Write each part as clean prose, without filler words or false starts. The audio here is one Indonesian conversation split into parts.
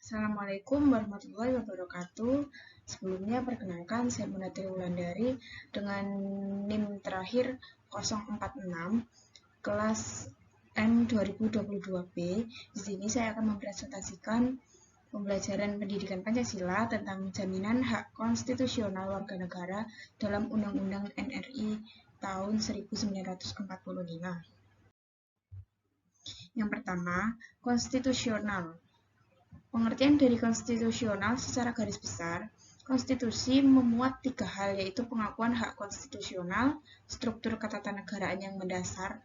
Assalamualaikum warahmatullahi wabarakatuh. Sebelumnya perkenalkan saya Munati Wulandari dengan NIM terakhir 046 kelas M 2022B. Di sini saya akan mempresentasikan pembelajaran pendidikan Pancasila tentang jaminan hak konstitusional warga negara dalam Undang-Undang NRI tahun 1945. Yang pertama, konstitusional. Pengertian dari konstitusional secara garis besar, konstitusi memuat tiga hal, yaitu pengakuan hak konstitusional, struktur ketatanegaraan yang mendasar,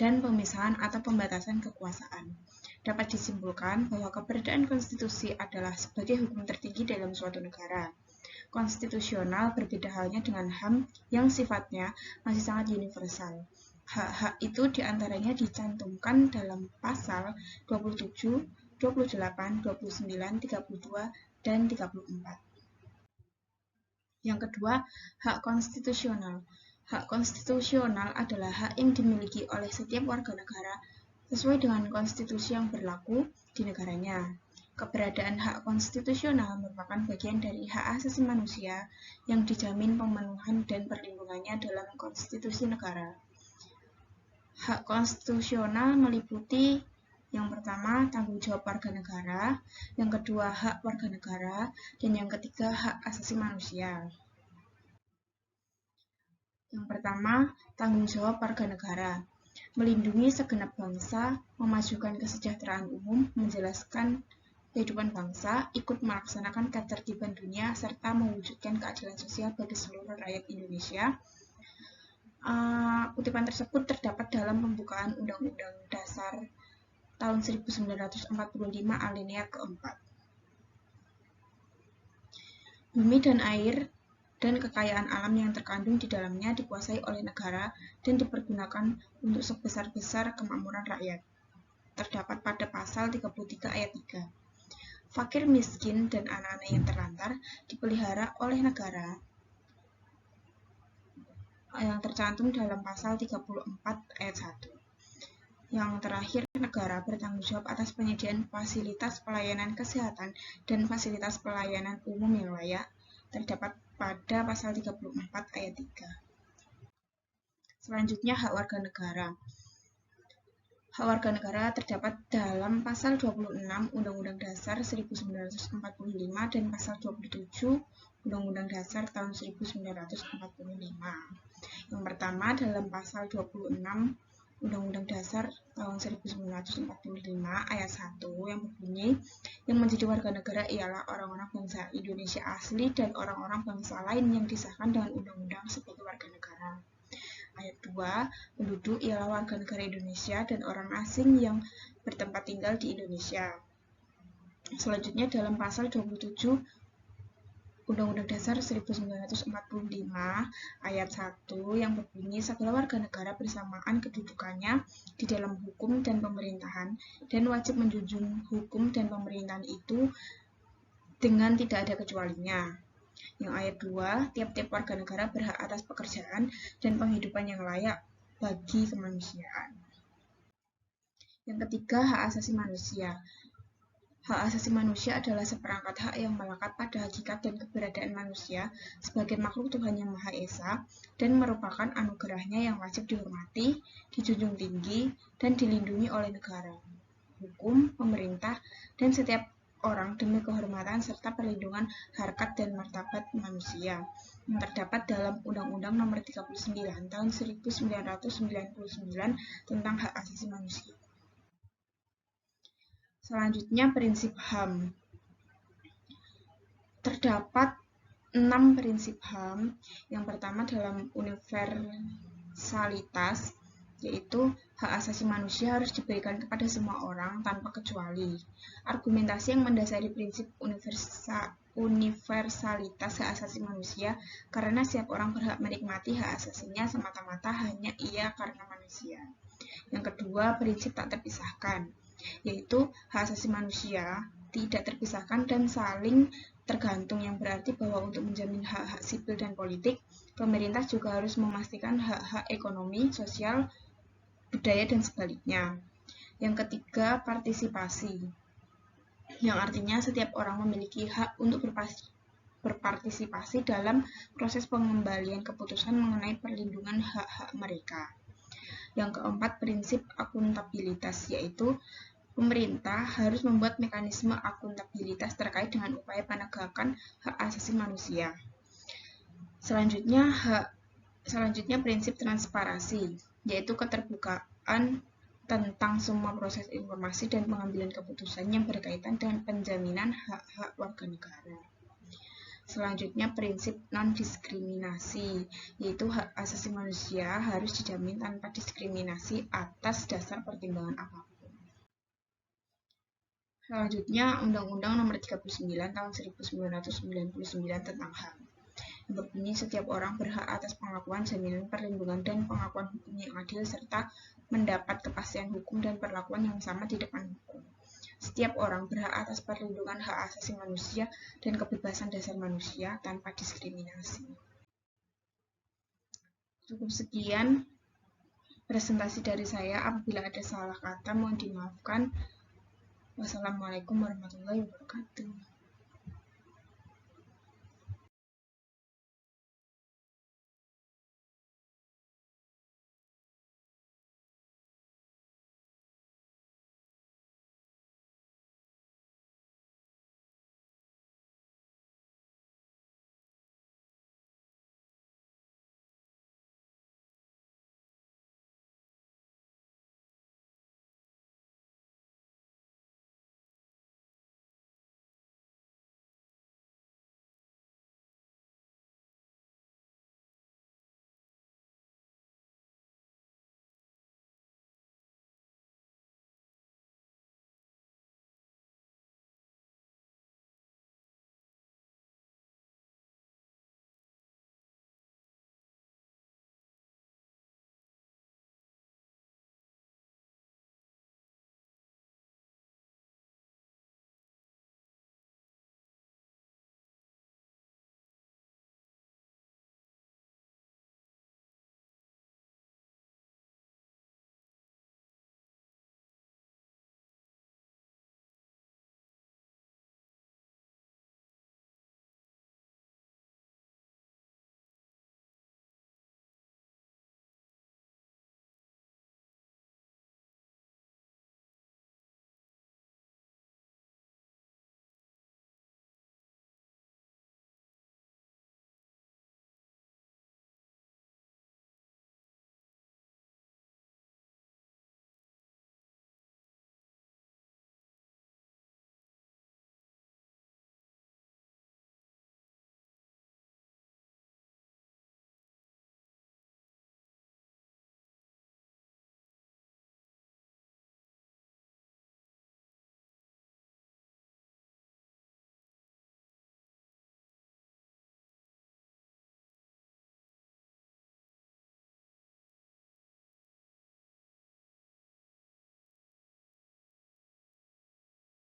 dan pemisahan atau pembatasan kekuasaan. Dapat disimpulkan bahwa keberadaan konstitusi adalah sebagai hukum tertinggi dalam suatu negara. Konstitusional berbeda halnya dengan HAM yang sifatnya masih sangat universal. Hak-hak itu diantaranya dicantumkan dalam pasal 27, 28, 29, 32, dan 34. Yang kedua, hak konstitusional. Hak konstitusional adalah hak yang dimiliki oleh setiap warga negara sesuai dengan konstitusi yang berlaku di negaranya. Keberadaan hak konstitusional merupakan bagian dari hak asasi manusia yang dijamin pemenuhan dan perlindungannya dalam konstitusi negara. Hak konstitusional meliputi yang pertama, tanggung jawab warga negara, yang kedua, hak warga negara, dan yang ketiga, hak asasi manusia. Yang pertama, tanggung jawab warga negara. Melindungi segenap bangsa, memajukan kesejahteraan umum, menjelaskan kehidupan bangsa, ikut melaksanakan ketertiban dunia, serta mewujudkan keadilan sosial bagi seluruh rakyat Indonesia. Kutipan tersebut terdapat dalam pembukaan Undang-Undang Dasar tahun 1945 alinea keempat. Bumi dan air dan kekayaan alam yang terkandung di dalamnya dikuasai oleh negara dan dipergunakan untuk sebesar-besar kemakmuran rakyat. Terdapat pada pasal 33 ayat 3. Fakir miskin dan anak-anak yang terlantar dipelihara oleh negara yang tercantum dalam pasal 34 ayat 1. Yang terakhir, negara bertanggung jawab atas penyediaan fasilitas pelayanan kesehatan dan fasilitas pelayanan umum yang layak, terdapat pada pasal 34 ayat 3. Selanjutnya, hak warga negara. Hak warga negara terdapat dalam pasal 26 Undang-Undang Dasar 1945 dan pasal 27 Undang-Undang Dasar tahun 1945. Yang pertama, dalam pasal 26 Undang-Undang Dasar tahun 1945 ayat 1 yang berbunyi, yang menjadi warga negara ialah orang-orang bangsa Indonesia asli dan orang-orang bangsa lain yang disahkan dengan undang-undang sebagai warga negara. Ayat 2, penduduk ialah warga negara Indonesia dan orang asing yang bertempat tinggal di Indonesia. Selanjutnya dalam pasal 27 Undang-Undang Dasar 1945 ayat 1 yang berbunyi, segala warga negara bersamaan kedudukannya di dalam hukum dan pemerintahan dan wajib menjunjung hukum dan pemerintahan itu dengan tidak ada kecualinya. Yang ayat 2, tiap-tiap warga negara berhak atas pekerjaan dan penghidupan yang layak bagi kemanusiaan. Yang ketiga, hak asasi manusia. Hak asasi manusia adalah seperangkat hak yang melekat pada hakikat dan keberadaan manusia sebagai makhluk Tuhan Yang Maha Esa dan merupakan anugerahnya yang wajib dihormati, dijunjung tinggi, dan dilindungi oleh negara, hukum, pemerintah, dan setiap orang demi kehormatan serta perlindungan harkat dan martabat manusia yang terdapat dalam Undang-Undang Nomor 39 Tahun 1999 tentang hak asasi manusia. Selanjutnya, prinsip HAM. Terdapat 6 prinsip HAM. Yang pertama dalam universalitas, yaitu hak asasi manusia harus diberikan kepada semua orang tanpa kecuali. Argumentasi yang mendasari prinsip universalitas hak asasi manusia karena setiap orang berhak menikmati hak asasinya semata-mata hanya ia karena manusia. Yang kedua, prinsip tak terpisahkan, yaitu hak asasi manusia tidak terpisahkan dan saling tergantung, yang berarti bahwa untuk menjamin hak-hak sipil dan politik, pemerintah juga harus memastikan hak-hak ekonomi, sosial, budaya, dan sebaliknya. Yang ketiga, partisipasi. yang artinya setiap orang memiliki hak untuk berpartisipasi dalam proses pengembalian keputusan mengenai perlindungan hak-hak mereka. Yang keempat, prinsip akuntabilitas, yaitu pemerintah harus membuat mekanisme akuntabilitas terkait dengan upaya penegakan hak asasi manusia. Selanjutnya, prinsip transparansi, yaitu keterbukaan tentang semua proses informasi dan pengambilan keputusan yang berkaitan dengan penjaminan hak-hak warga negara. Selanjutnya, prinsip non-diskriminasi, yaitu hak asasi manusia harus dijamin tanpa diskriminasi atas dasar pertimbangan apapun. Selanjutnya, Undang-Undang Nomor 39 Tahun 1999 tentang HAM. Berbunyi setiap orang berhak atas pengakuan, jaminan perlindungan, dan pengakuan hukum yang adil serta mendapat kepastian hukum dan perlakuan yang sama di depan hukum. Setiap orang berhak atas perlindungan hak asasi manusia dan kebebasan dasar manusia tanpa diskriminasi. Cukup sekian presentasi dari saya. Apabila ada salah kata mohon dimaafkan. Wassalamualaikum warahmatullahi wabarakatuh.